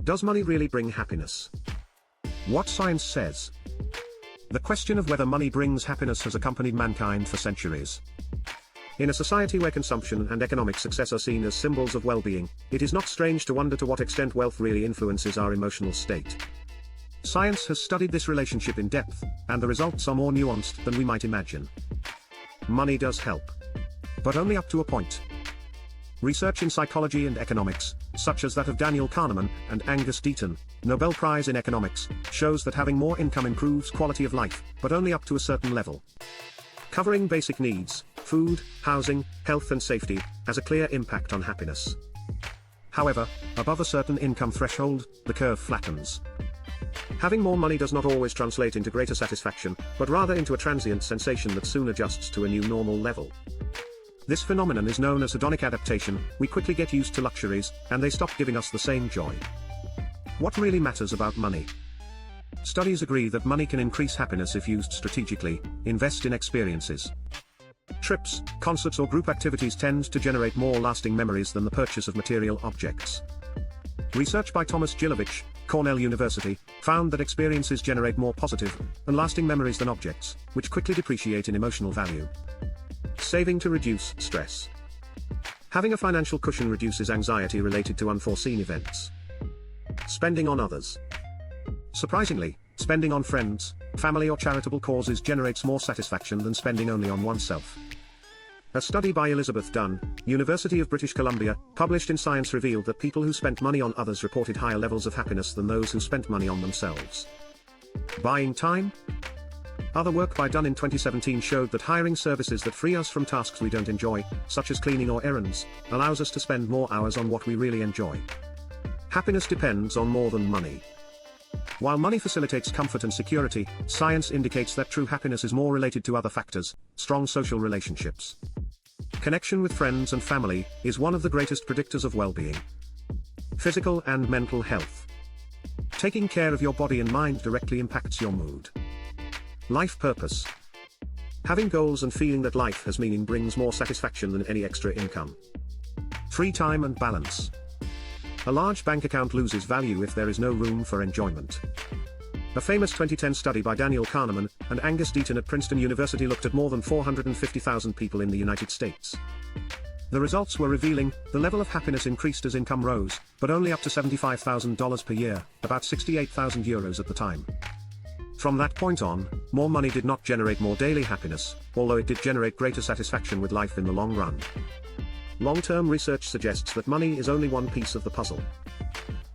Does money really bring happiness? What science says. The question of whether money brings happiness has accompanied mankind for centuries. In a society where consumption and economic success are seen as symbols of well-being, it is not strange to wonder to what extent wealth really influences our emotional state. Science has studied this relationship in depth, and the results are more nuanced than we might imagine. Money does help. But only up to a point. Research in psychology and economics, such as that of Daniel Kahneman and Angus Deaton, Nobel Prize in Economics, shows that having more income improves quality of life, but only up to a certain level. Covering basic needs, food, housing, health and safety, has a clear impact on happiness. However, above a certain income threshold, the curve flattens. Having more money does not always translate into greater satisfaction, but rather into a transient sensation that soon adjusts to a new normal level. This phenomenon is known as hedonic adaptation. We quickly get used to luxuries, and they stop giving us the same joy. What really matters about money? Studies agree that money can increase happiness if used strategically. Invest in experiences. Trips, concerts or group activities tend to generate more lasting memories than the purchase of material objects. Research by Thomas Gilovich, Cornell University, found that experiences generate more positive and lasting memories than objects, which quickly depreciate in emotional value. Saving to reduce stress. Having a financial cushion reduces anxiety related to unforeseen events. Spending on others. Surprisingly, spending on friends, family or charitable causes generates more satisfaction than spending only on oneself. A study by Elizabeth Dunn, University of British Columbia, published in Science revealed that people who spent money on others reported higher levels of happiness than those who spent money on themselves. Buying time? Other work by Dunn in 2017 showed that hiring services that free us from tasks we don't enjoy, such as cleaning or errands, allows us to spend more hours on what we really enjoy. Happiness depends on more than money. While money facilitates comfort and security, science indicates that true happiness is more related to other factors: strong social relationships. Connection with friends and family is one of the greatest predictors of well-being. Physical and mental health. Taking care of your body and mind directly impacts your mood. Life purpose. Having goals and feeling that life has meaning brings more satisfaction than any extra income. Free time and balance. A large bank account loses value if there is no room for enjoyment. A famous 2010 study by Daniel Kahneman and Angus Deaton at Princeton University looked at more than 450,000 people in the United States. The results were revealing. The level of happiness increased as income rose, but only up to $75,000 per year, about €68,000 at the time. From that point on, more money did not generate more daily happiness, although it did generate greater satisfaction with life in the long run. Long-term research suggests that money is only one piece of the puzzle.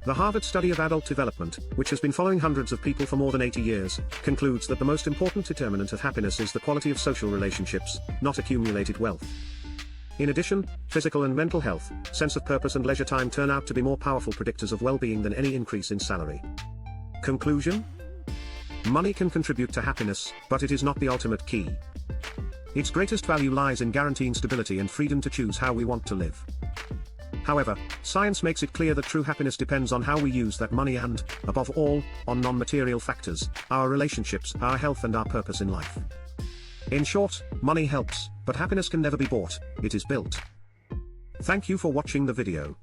The Harvard Study of Adult Development, which has been following hundreds of people for more than 80 years, concludes that the most important determinant of happiness is the quality of social relationships, not accumulated wealth. In addition, physical and mental health, sense of purpose and leisure time turn out to be more powerful predictors of well-being than any increase in salary. Conclusion? Money can contribute to happiness, but it is not the ultimate key. Its greatest value lies in guaranteeing stability and freedom to choose how we want to live. However, science makes it clear that true happiness depends on how we use that money and, above all, on non-material factors: our relationships, our health and our purpose in life. In short, money helps, but happiness can never be bought, it is built. Thank you for watching the video.